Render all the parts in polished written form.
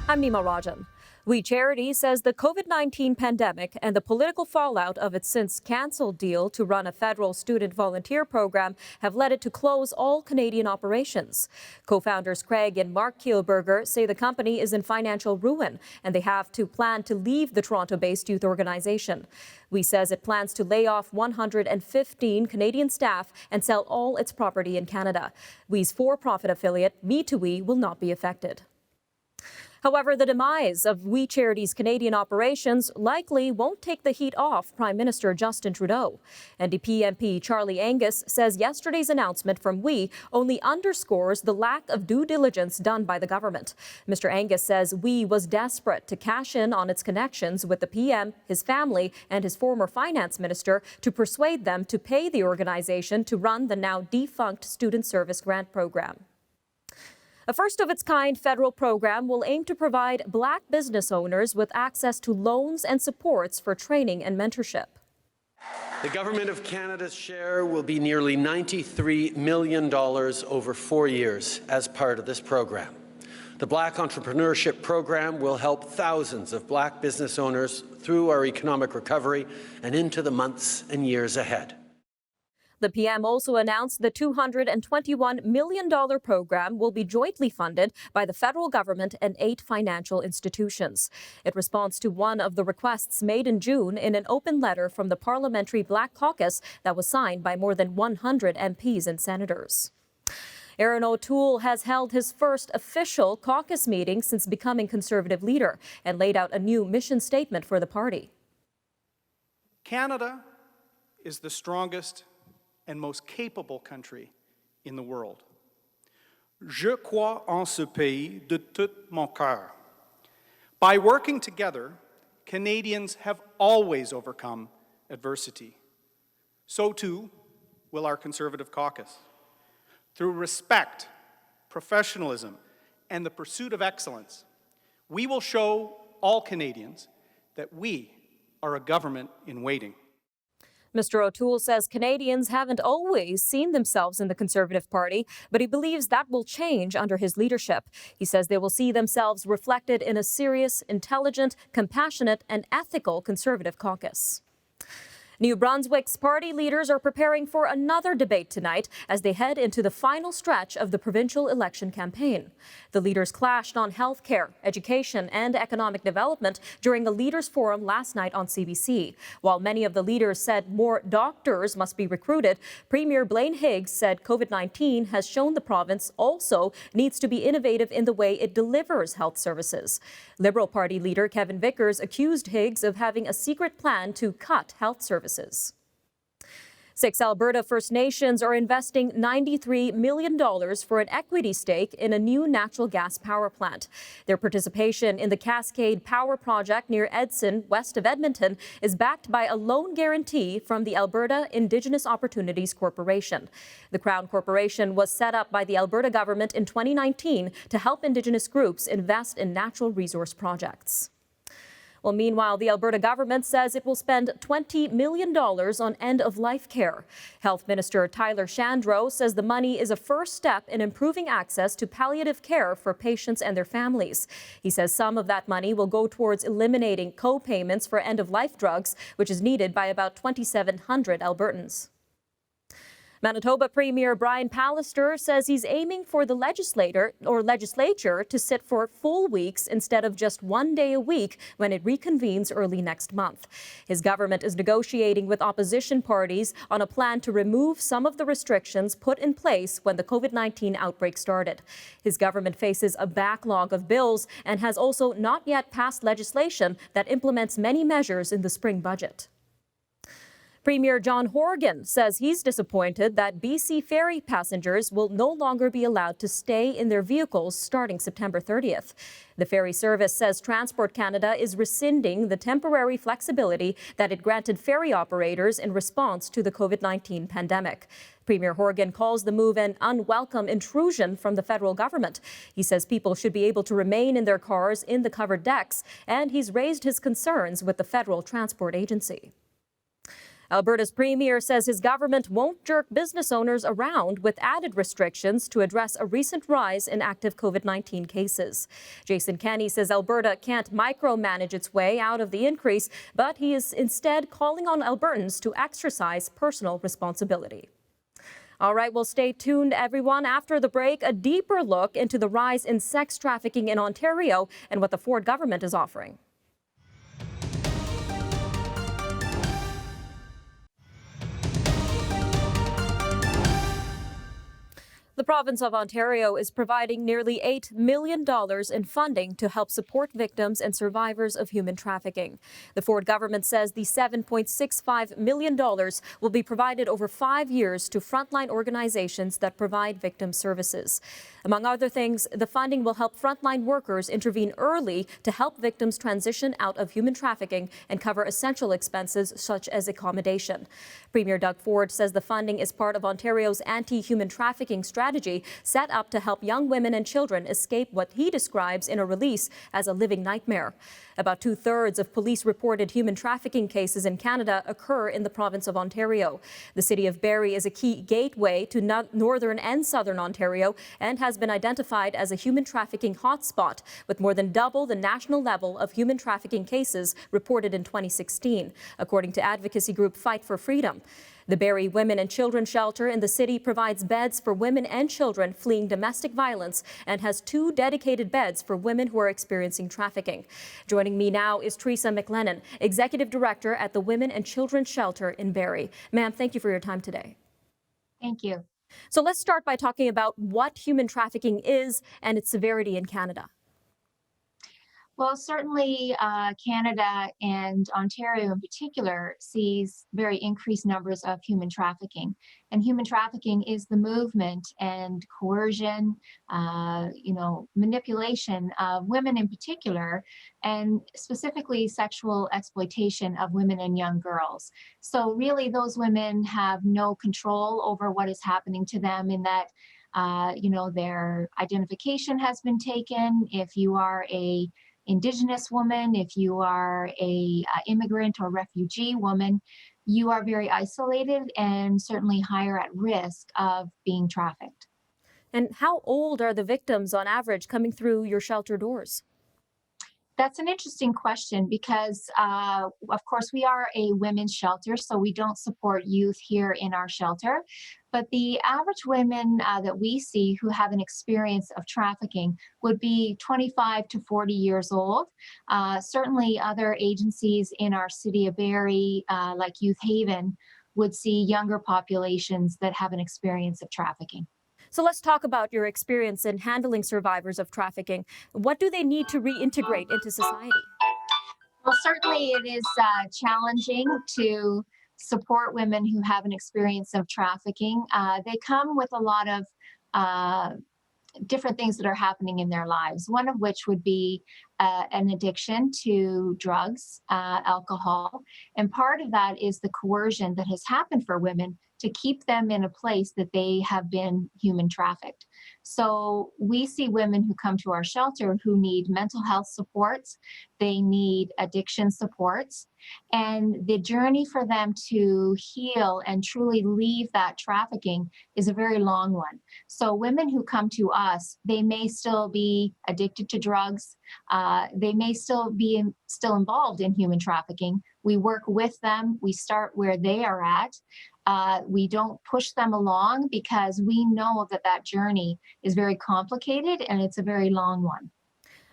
I'm Nima Rajan. We Charity says the COVID-19 pandemic and the political fallout of its since cancelled deal to run a federal student volunteer program have led it to close all Canadian operations. Co-founders Craig and Mark Kielburger say the company is in financial ruin and they have to plan to leave the Toronto-based youth organization. We says it plans to lay off 115 Canadian staff and sell all its property in Canada. We's for-profit affiliate Me2We will not be affected. However, the demise of We Charity's Canadian operations likely won't take the heat off Prime Minister Justin Trudeau. NDP MP Charlie Angus says yesterday's announcement from We only underscores the lack of due diligence done by the government. Mr. Angus says We was desperate to cash in on its connections with the PM, his family, and his former finance minister to persuade them to pay the organization to run the now defunct Student Service Grant Program. A first-of-its-kind federal program will aim to provide Black business owners with access to loans and supports for training and mentorship. The Government of Canada's share will be nearly $93 million over 4 years as part of this program. The Black Entrepreneurship Program will help thousands of Black business owners through our economic recovery and into the months and years ahead. The PM also announced the $221 million program will be jointly funded by the federal government and 8 financial institutions. It responds to one of the requests made in June in an open letter from the Parliamentary Black Caucus that was signed by more than 100 MPs and senators. Erin O'Toole has held his first official caucus meeting since becoming Conservative leader and laid out a new mission statement for the party. Canada is the strongest and most capable country in the world. Je crois en ce pays de tout mon cœur. By working together, Canadians have always overcome adversity. So too will our Conservative caucus. Through respect, professionalism, and the pursuit of excellence, we will show all Canadians that we are a government in waiting. Mr. O'Toole says Canadians haven't always seen themselves in the Conservative Party, but he believes that will change under his leadership. He says they will see themselves reflected in a serious, intelligent, compassionate, and ethical Conservative caucus. New Brunswick's party leaders are preparing for another debate tonight as they head into the final stretch of the provincial election campaign. The leaders clashed on health care, education, and economic development during a leaders' forum last night on CBC. While many of the leaders said more doctors must be recruited, Premier Blaine Higgs said COVID-19 has shown the province also needs to be innovative in the way it delivers health services. Liberal Party leader Kevin Vickers accused Higgs of having a secret plan to cut health services. 6 Alberta First Nations are investing $93 million for an equity stake in a new natural gas power plant. Their participation in the Cascade Power Project near Edson, west of Edmonton, is backed by a loan guarantee from the Alberta Indigenous Opportunities Corporation. The Crown Corporation was set up by the Alberta government in 2019 to help Indigenous groups invest in natural resource projects. Well, meanwhile, the Alberta government says it will spend $20 million on end-of-life care. Health Minister Tyler Shandro says the money is a first step in improving access to palliative care for patients and their families. He says some of that money will go towards eliminating co-payments for end-of-life drugs, which is needed by about 2,700 Albertans. Manitoba Premier Brian Pallister says he's aiming for the legislature to sit for full weeks instead of just 1 day a week when it reconvenes early next month. His government is negotiating with opposition parties on a plan to remove some of the restrictions put in place when the COVID-19 outbreak started. His government faces a backlog of bills and has also not yet passed legislation that implements many measures in the spring budget. Premier John Horgan says he's disappointed that BC ferry passengers will no longer be allowed to stay in their vehicles starting September 30th. The ferry service says Transport Canada is rescinding the temporary flexibility that it granted ferry operators in response to the COVID-19 pandemic. Premier Horgan calls the move an unwelcome intrusion from the federal government. He says people should be able to remain in their cars in the covered decks, and he's raised his concerns with the Federal Transport Agency. Alberta's premier says his government won't jerk business owners around with added restrictions to address a recent rise in active COVID-19 cases. Jason Kenney says Alberta can't micromanage its way out of the increase, but he is instead calling on Albertans to exercise personal responsibility. All right, well, stay tuned, everyone. After the break, a deeper look into the rise in sex trafficking in Ontario and what the Ford government is offering. The province of Ontario is providing nearly $8 million in funding to help support victims and survivors of human trafficking. The Ford government says the $7.65 million will be provided over 5 years to frontline organizations that provide victim services. Among other things, the funding will help frontline workers intervene early to help victims transition out of human trafficking and cover essential expenses such as accommodation. Premier Doug Ford says the funding is part of Ontario's anti-human trafficking strategy set up to help young women and children escape what he describes in a release as a living nightmare. About 2/3 of police-reported human trafficking cases in Canada occur in the province of Ontario. The city of Barrie is a key gateway to northern and southern Ontario and has been identified as a human trafficking hotspot, with more than double the national level of human trafficking cases reported in 2016, according to advocacy group Fight for Freedom. The Barrie Women and Children Shelter in the city provides beds for women and children fleeing domestic violence and has 2 dedicated beds for women who are experiencing trafficking. Joining me now is Teresa McLennan, Executive Director at the Women and Children Shelter in Barrie. Ma'am, thank you for your time today. Thank you. So let's start by talking about what human trafficking is and its severity in Canada. Well, certainly Canada and Ontario in particular sees very increased numbers of human trafficking. And human trafficking is the movement and coercion, manipulation of women in particular, and specifically sexual exploitation of women and young girls. So really those women have no control over what is happening to them in that their identification has been taken. If you are a Indigenous woman, if you are a immigrant or refugee woman, you are very isolated and certainly higher at risk of being trafficked. And how old are the victims on average coming through your shelter doors? That's an interesting question because, of course, we are a women's shelter, so we don't support youth here in our shelter. But the average women that we see who have an experience of trafficking would be 25 to 40 years old. Certainly other agencies in our city of Barrie, like Youth Haven, would see younger populations that have an experience of trafficking. So let's talk about your experience in handling survivors of trafficking. What do they need to reintegrate into society? Well, certainly it is challenging to support women who have an experience of trafficking. They come with a lot of different things that are happening in their lives, one of which would be an addiction to drugs, alcohol. And part of that is the coercion that has happened for women to keep them in a place that they have been human trafficked. So we see women who come to our shelter who need mental health supports, they need addiction supports, and the journey for them to heal and truly leave that trafficking is a very long one. So women who come to us, they may still be addicted to drugs, they may still be involved in human trafficking. We work with them, we start where they are at. We don't push them along because we know that journey is very complicated and it's a very long one.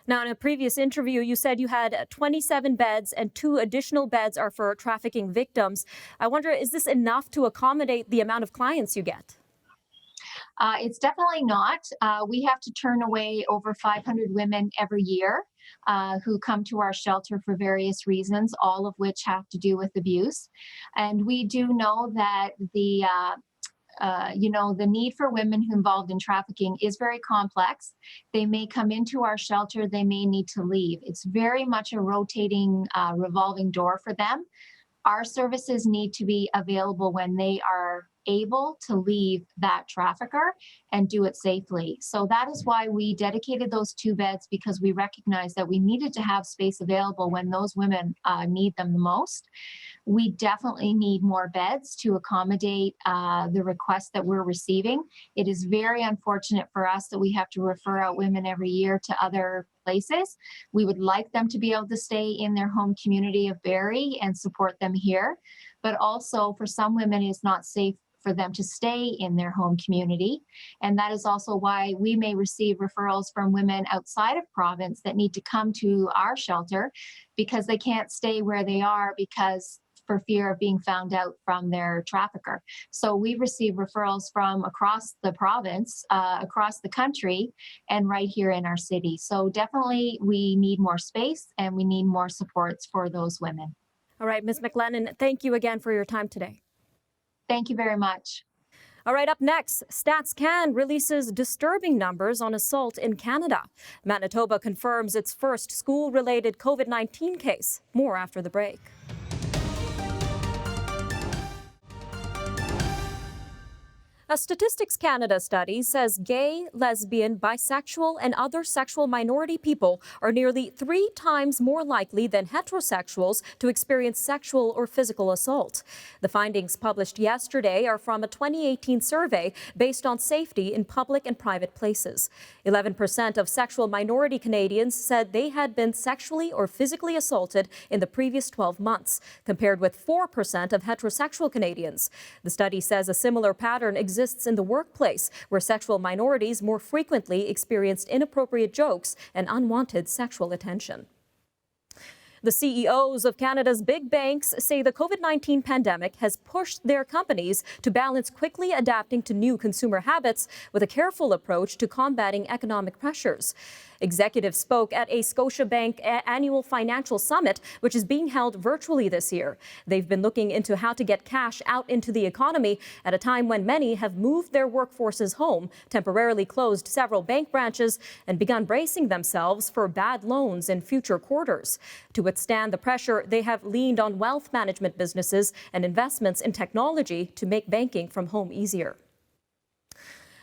Now, in a previous interview, you said you had 27 beds and 2 additional beds are for trafficking victims. I wonder, is this enough to accommodate the amount of clients you get? It's definitely not. We have to turn away over 500 women every year who come to our shelter for various reasons, all of which have to do with abuse. And we do know that the need for women who are involved in trafficking is very complex. They may come into our shelter, they may need to leave. It's very much a rotating, revolving door for them. Our services need to be available when they are able to leave that trafficker and do it safely. So that is why we dedicated those 2 beds, because we recognized that we needed to have space available when those women need them the most. We definitely need more beds to accommodate the requests that we're receiving. It is very unfortunate for us that we have to refer out women every year to other places. We would like them to be able to stay in their home community of Barrie and support them here. But also for some women, it's not safe for them to stay in their home community. And that is also why we may receive referrals from women outside of province that need to come to our shelter because they can't stay where they are because for fear of being found out from their trafficker. So we receive referrals from across the province, across the country, and right here in our city. So definitely we need more space and we need more supports for those women. All right, Ms. McLennan, thank you again for your time today. Thank you very much. All right, up next, StatsCan releases disturbing numbers on assault in Canada. Manitoba confirms its first school-related COVID-19 case. More after the break. A Statistics Canada study says gay, lesbian, bisexual, and other sexual minority people are nearly 3 times more likely than heterosexuals to experience sexual or physical assault. The findings published yesterday are from a 2018 survey based on safety in public and private places. 11% of sexual minority Canadians said they had been sexually or physically assaulted in the previous 12 months, compared with 4% of heterosexual Canadians. The study says a similar pattern exists in the workplace, where sexual minorities more frequently experienced inappropriate jokes and unwanted sexual attention. The CEOs of Canada's big banks say the COVID-19 pandemic has pushed their companies to balance quickly adapting to new consumer habits with a careful approach to combating economic pressures. Executives spoke at a Scotiabank annual financial summit, which is being held virtually this year. They've been looking into how to get cash out into the economy at a time when many have moved their workforces home, temporarily closed several bank branches, and begun bracing themselves for bad loans in future quarters. To withstand the pressure, they have leaned on wealth management businesses and investments in technology to make banking from home easier.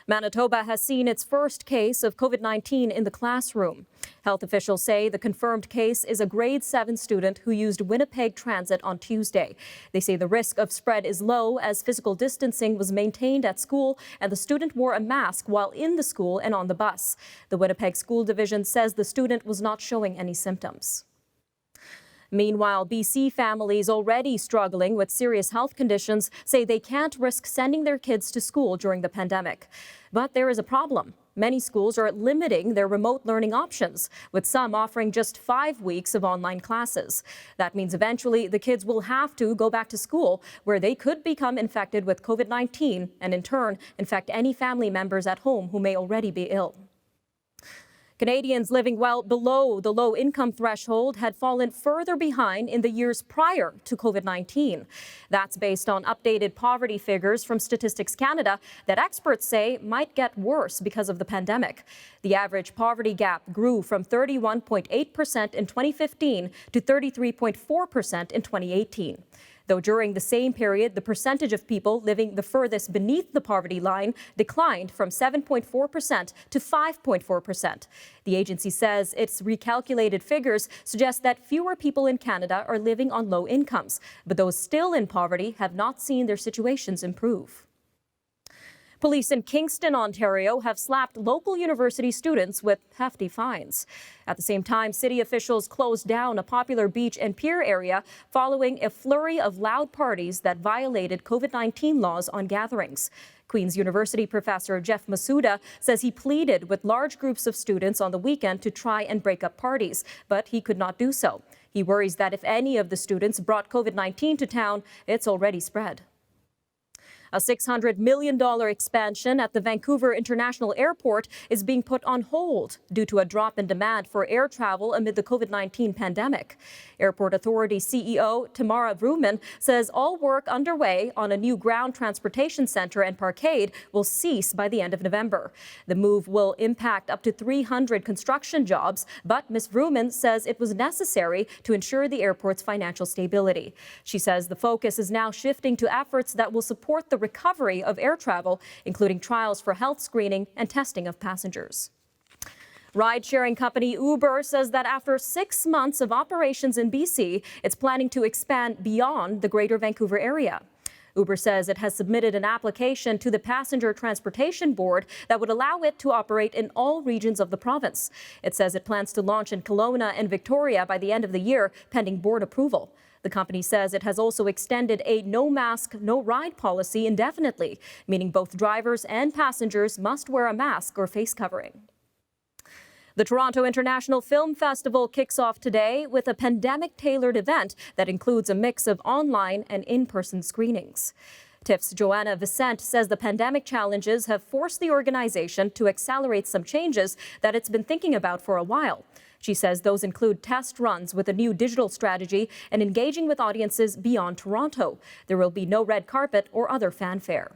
Manitoba has seen its first case of COVID-19 in the classroom. Health officials say the confirmed case is a grade 7 student who used Winnipeg Transit on Tuesday. They say the risk of spread is low as physical distancing was maintained at school and the student wore a mask while in the school and on the bus. The Winnipeg School Division says the student was not showing any symptoms. Meanwhile, BC families already struggling with serious health conditions say they can't risk sending their kids to school during the pandemic. But there is a problem. Many schools are limiting their remote learning options, with some offering just 5 weeks of online classes. That means eventually the kids will have to go back to school, where they could become infected with COVID-19 and in turn infect any family members at home who may already be ill. Canadians living well below the low-income threshold had fallen further behind in the years prior to COVID-19. That's based on updated poverty figures from Statistics Canada that experts say might get worse because of the pandemic. The average poverty gap grew from 31.8% in 2015 to 33.4% in 2018. Though during the same period, the percentage of people living the furthest beneath the poverty line declined from 7.4% to 5.4%. The agency says its recalculated figures suggest that fewer people in Canada are living on low incomes, but those still in poverty have not seen their situations improve. Police in Kingston, Ontario have slapped local university students with hefty fines. At the same time, city officials closed down a popular beach and pier area following a flurry of loud parties that violated COVID-19 laws on gatherings. Queen's University professor Jeff Masuda says he pleaded with large groups of students on the weekend to try and break up parties, but he could not do so. He worries that if any of the students brought COVID-19 to town, it's already spread. A $600 million expansion at the Vancouver International Airport is being put on hold due to a drop in demand for air travel amid the COVID-19 pandemic. Airport Authority CEO Tamara Vrooman says all work underway on a new ground transportation center and parkade will cease by the end of November. The move will impact up to 300 construction jobs, but Ms. Vrooman says it was necessary to ensure the airport's financial stability. She says the focus is now shifting to efforts that will support the recovery of air travel, including trials for health screening and testing of passengers. Ride-sharing company Uber says that after 6 months of operations in BC, it's planning to expand beyond the Greater Vancouver area. Uber says it has submitted an application to the Passenger Transportation Board that would allow it to operate in all regions of the province. It says it plans to launch in Kelowna and Victoria by the end of the year, pending board approval. The company says it has also extended a no mask, no ride policy indefinitely, meaning both drivers and passengers must wear a mask or face covering. The Toronto International Film Festival kicks off today with a pandemic-tailored event that includes a mix of online and in-person screenings. TIFF's Joanna Vicente says the pandemic challenges have forced the organization to accelerate some changes that it's been thinking about for a while. She says those include test runs with a new digital strategy and engaging with audiences beyond Toronto. There will be no red carpet or other fanfare.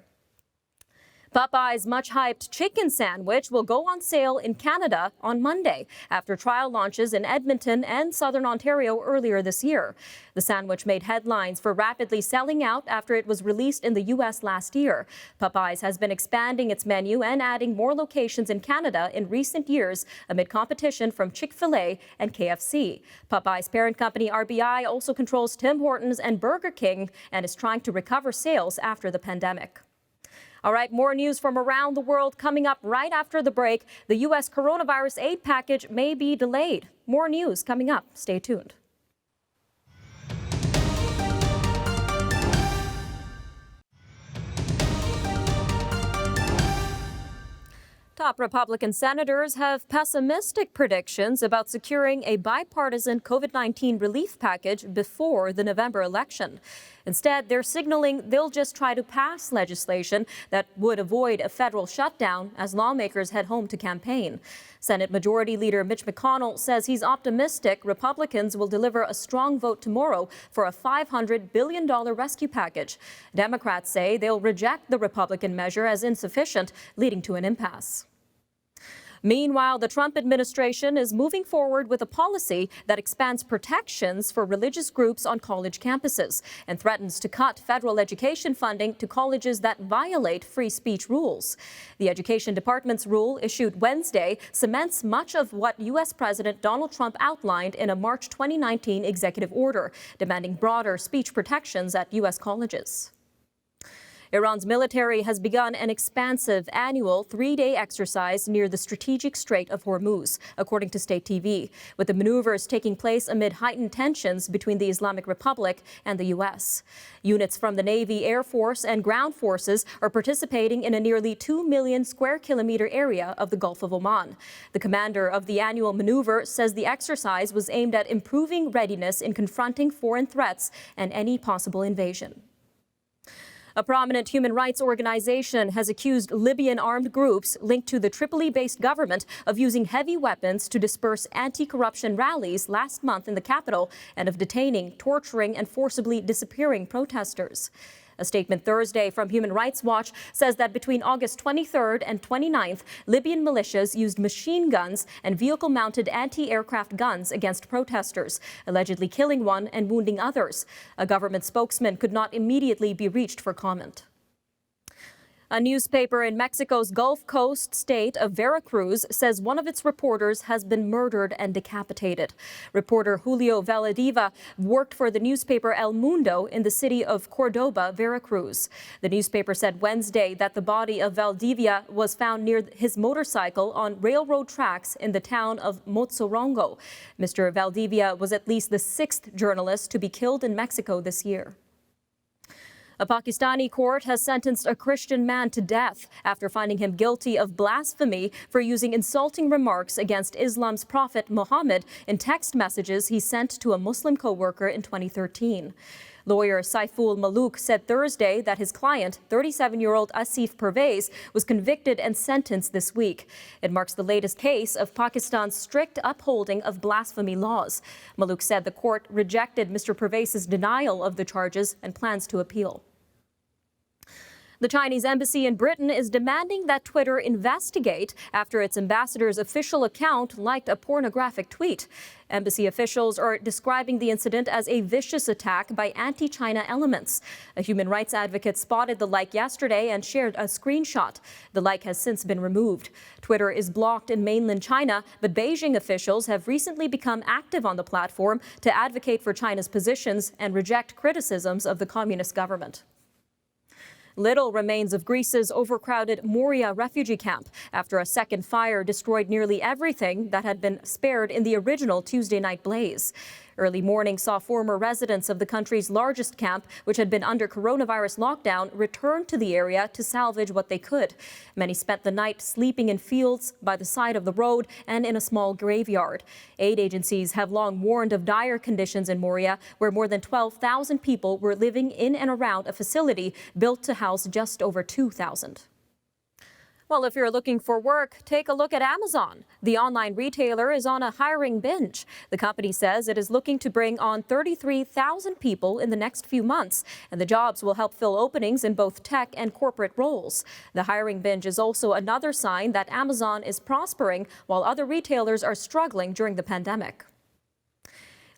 Popeye's much-hyped chicken sandwich will go on sale in Canada on Monday after trial launches in Edmonton and Southern Ontario earlier this year. The sandwich made headlines for rapidly selling out after it was released in the U.S. last year. Popeyes has been expanding its menu and adding more locations in Canada in recent years amid competition from Chick-fil-A and KFC. Popeyes' parent company RBI also controls Tim Hortons and Burger King and is trying to recover sales after the pandemic. All right, more news from around the world coming up right after the break. The U.S. coronavirus aid package may be delayed. More news coming up. Stay tuned. Top Republican senators have pessimistic predictions about securing a bipartisan COVID-19 relief package before the November election. Instead, they're signaling they'll just try to pass legislation that would avoid a federal shutdown as lawmakers head home to campaign. Senate Majority Leader Mitch McConnell says he's optimistic Republicans will deliver a strong vote tomorrow for a $500 billion rescue package. Democrats say they'll reject the Republican measure as insufficient, leading to an impasse. Meanwhile, the Trump administration is moving forward with a policy that expands protections for religious groups on college campuses and threatens to cut federal education funding to colleges that violate free speech rules. The Education Department's rule, issued Wednesday, cements much of what U.S. President Donald Trump outlined in a March 2019 executive order, demanding broader speech protections at U.S. colleges. Iran's military has begun an expansive annual 3-day exercise near the strategic Strait of Hormuz, according to state TV, with the maneuvers taking place amid heightened tensions between the Islamic Republic and the U.S. Units from the Navy, Air Force, and ground forces are participating in a nearly 2 million square kilometer area of the Gulf of Oman. The commander of the annual maneuver says the exercise was aimed at improving readiness in confronting foreign threats and any possible invasion. A prominent human rights organization has accused Libyan armed groups linked to the Tripoli-based government of using heavy weapons to disperse anti-corruption rallies last month in the capital and of detaining, torturing, and forcibly disappearing protesters. A statement Thursday from Human Rights Watch says that between August 23rd and 29th, Libyan militias used machine guns and vehicle-mounted anti-aircraft guns against protesters, allegedly killing one and wounding others. A government spokesman could not immediately be reached for comment. A newspaper in Mexico's Gulf Coast state of Veracruz says one of its reporters has been murdered and decapitated. Reporter Julio Valdivia worked for the newspaper El Mundo in the city of Cordoba, Veracruz. The newspaper said Wednesday that the body of Valdivia was found near his motorcycle on railroad tracks in the town of Mozorrongo. Mr. Valdivia was at least the 6th journalist to be killed in Mexico this year. A Pakistani court has sentenced a Christian man to death after finding him guilty of blasphemy for using insulting remarks against Islam's prophet Muhammad in text messages he sent to a Muslim co-worker in 2013. Lawyer Saiful Malook said Thursday that his client, 37-year-old Asif Pervez, was convicted and sentenced this week. It marks the latest case of Pakistan's strict upholding of blasphemy laws. Malook said the court rejected Mr. Pervez's denial of the charges and plans to appeal. The Chinese embassy in Britain is demanding that Twitter investigate after its ambassador's official account liked a pornographic tweet. Embassy officials are describing the incident as a vicious attack by anti-China elements. A human rights advocate spotted the like yesterday and shared a screenshot. The like has since been removed. Twitter is blocked in mainland China, but Beijing officials have recently become active on the platform to advocate for China's positions and reject criticisms of the communist government. Little remains of Greece's overcrowded Moria refugee camp after a second fire destroyed nearly everything that had been spared in the original Tuesday night blaze. Early morning saw former residents of the country's largest camp, which had been under coronavirus lockdown, return to the area to salvage what they could. Many spent the night sleeping in fields, by the side of the road, and in a small graveyard. Aid agencies have long warned of dire conditions in Moria, where more than 12,000 people were living in and around a facility built to house just over 2,000. Well, if you're looking for work, take a look at Amazon. The online retailer is on a hiring binge. The company says it is looking to bring on 33,000 people in the next few months, and the jobs will help fill openings in both tech and corporate roles. The hiring binge is also another sign that Amazon is prospering while other retailers are struggling during the pandemic.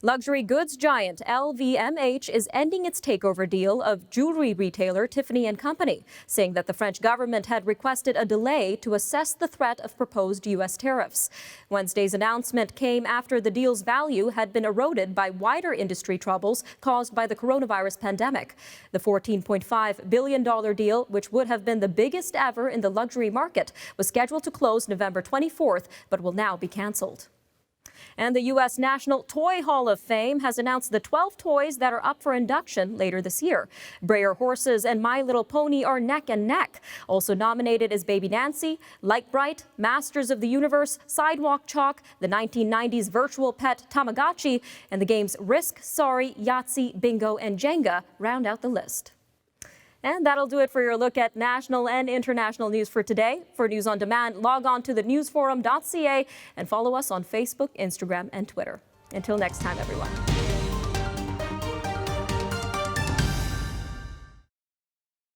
Luxury goods giant LVMH is ending its takeover deal of jewelry retailer Tiffany & Company, saying that the French government had requested a delay to assess the threat of proposed U.S. tariffs. Wednesday's announcement came after the deal's value had been eroded by wider industry troubles caused by the coronavirus pandemic. The $14.5 billion deal, which would have been the biggest ever in the luxury market, was scheduled to close November 24th, but will now be canceled. And the U.S. National Toy Hall of Fame has announced the 12 toys that are up for induction later this year. Breyer Horses and My Little Pony are neck and neck. Also nominated is Baby Nancy, Light Bright, Masters of the Universe, Sidewalk Chalk, the 1990s virtual pet Tamagotchi, and the games Risk, Sorry, Yahtzee, Bingo, and Jenga round out the list. And that'll do it for your look at national and international news for today. For news on demand, log on to thenewsforum.ca and follow us on Facebook, Instagram, and Twitter. Until next time, everyone.